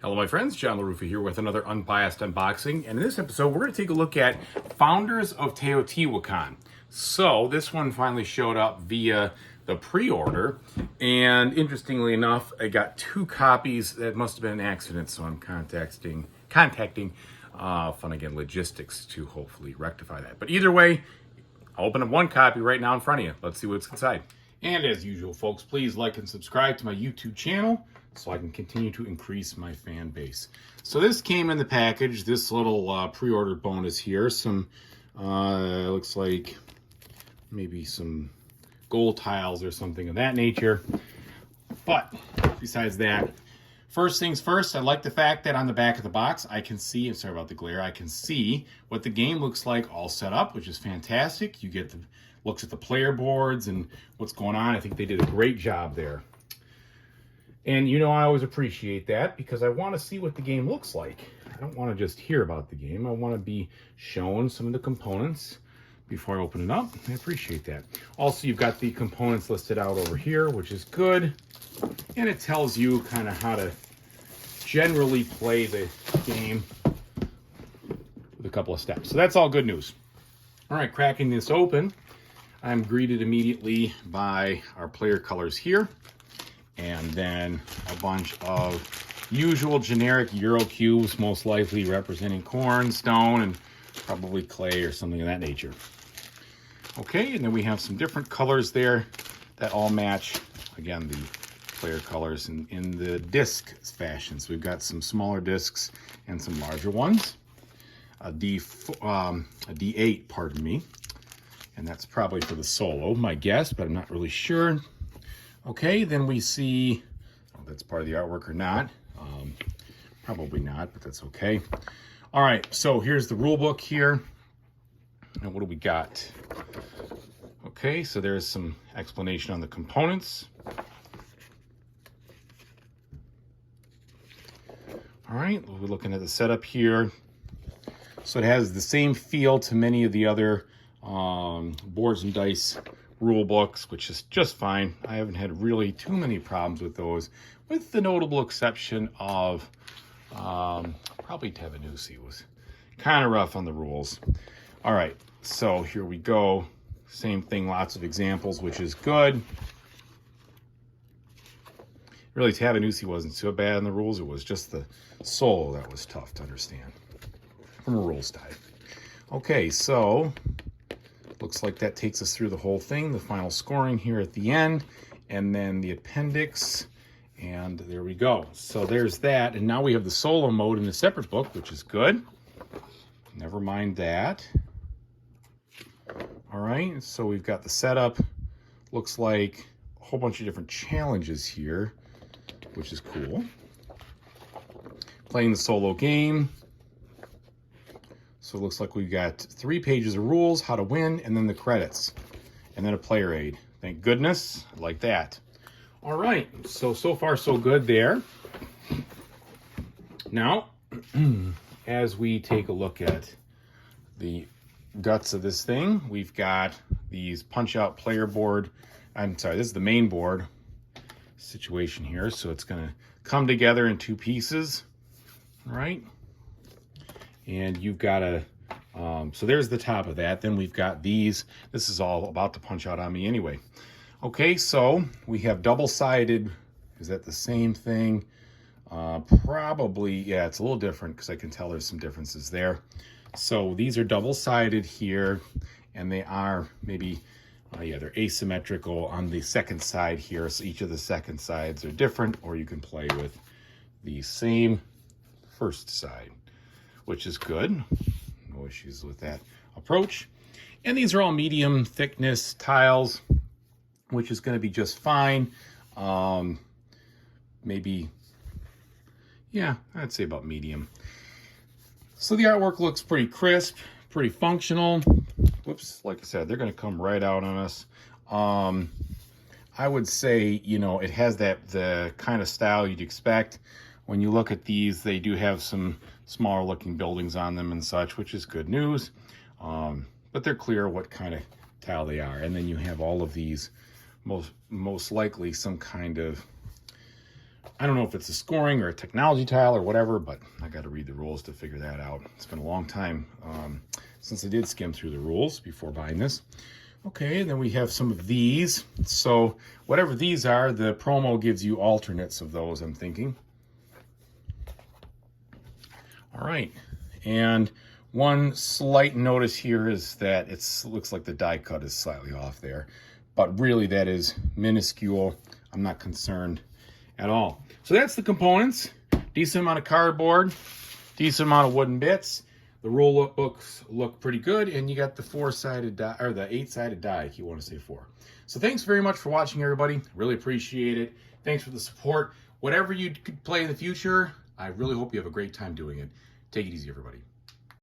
Hello my friends, John LaRuffa here with another Unbiased unboxing, and in this episode we're going to take a look at Founders of Teotihuacan. So this one finally showed up via the pre-order, and interestingly enough I got 2 copies. That must have been an accident, so I'm contacting Fun Again Logistics to hopefully rectify that. But either way, I'll open up 1 copy right now in front of you. Let's see what's inside. And as usual folks, please like and subscribe to my YouTube channel so I can continue to increase my fan base. So this came in the package, this little pre-order bonus here. Some, looks like maybe some gold tiles or something of that nature. But besides that, first things first, I like the fact that on the back of the box, I can see, I'm sorry about the glare, I can see what the game looks like all set up, which is fantastic. You get the looks at the player boards and what's going on. I think they did a great job there. And you know, I always appreciate that because I want to see what the game looks like. I don't want to just hear about the game. I want to be shown some of the components before I open it up. I appreciate that. Also, you've got the components listed out over here, which is good. And it tells you kind of how to generally play the game with a couple of steps. So that's all good news. All right, cracking this open, I'm greeted immediately by our player colors here, and then a bunch of usual generic Euro cubes, most likely representing corn, stone, and probably clay or something of that nature. Okay, and then we have some different colors there that all match, again, the player colors in the disc fashion. So we've got some smaller discs and some larger ones. A D8, pardon me. And that's probably for the solo, my guess, but I'm not really sure. Okay, then we see, oh, that's part of the artwork or not. Probably not, but that's okay. All right, so here's the rule book here. And what do we got? Okay, so there's some explanation on the components. All right, we're looking at the setup here. So it has the same feel to many of the other boards and dice rule books, which is just fine. I haven't had really too many problems with those, with the notable exception of probably Teotihuacan was kind of rough on the rules. All right, so here we go. Same thing, lots of examples, which is good. Really, Teotihuacan wasn't so bad in the rules. It was just the solo that was tough to understand from a rules type. Okay, so looks like that takes us through the whole thing, the final scoring here at the end, and then the appendix, and there we go. So there's that, and now we have the solo mode in a separate book, which is good. Never mind that. All right, so we've got the setup. Looks like a whole bunch of different challenges here, which is cool. Playing the solo game. So it looks like we've got 3 pages of rules, how to win, and then the credits, and then a player aid. Thank goodness, I like that. All right, so far so good there. Now, as we take a look at the guts of this thing, we've got these punch-out player board. I'm sorry, this is the main board situation here, so it's going to come together in 2 pieces, right? And you've got a, so there's the top of that. Then we've got these. This is all about to punch out on me anyway. Okay, so we have double-sided. Is that the same thing? Probably, yeah, it's a little different because I can tell there's some differences there. So these are double-sided here, and they are maybe, yeah, they're asymmetrical on the second side here. So each of the second sides are different, or you can play with the same first side, which is good. No issues with that approach. And these are all medium thickness tiles, which is going to be just fine. Maybe, yeah, I'd say about medium. So the artwork looks pretty crisp, pretty functional. Whoops, like I said, they're going to come right out on us. I would say, you know, it has the kind of style you'd expect. When you look at these, they do have some smaller looking buildings on them and such, which is good news. But they're clear what kind of tile they are. And then you have all of these, most likely some kind of I don't know if it's a scoring or a technology tile or whatever, but I got to read the rules to figure that out. It's been a long time since I did skim through the rules before buying this. Okay, and then we have some of these. So whatever these are, the promo gives you alternates of those, I'm thinking. All right, and one slight notice here is that it looks like the die cut is slightly off there, but really that is minuscule. I'm not concerned at all. So that's the components. Decent amount of cardboard, decent amount of wooden bits. The rule books look pretty good, and you got the 4-sided die, or the 8-sided die, if you want to say 4. So thanks very much for watching, everybody. Really appreciate it. Thanks for the support. Whatever you could play in the future, I really hope you have a great time doing it. Take it easy, everybody.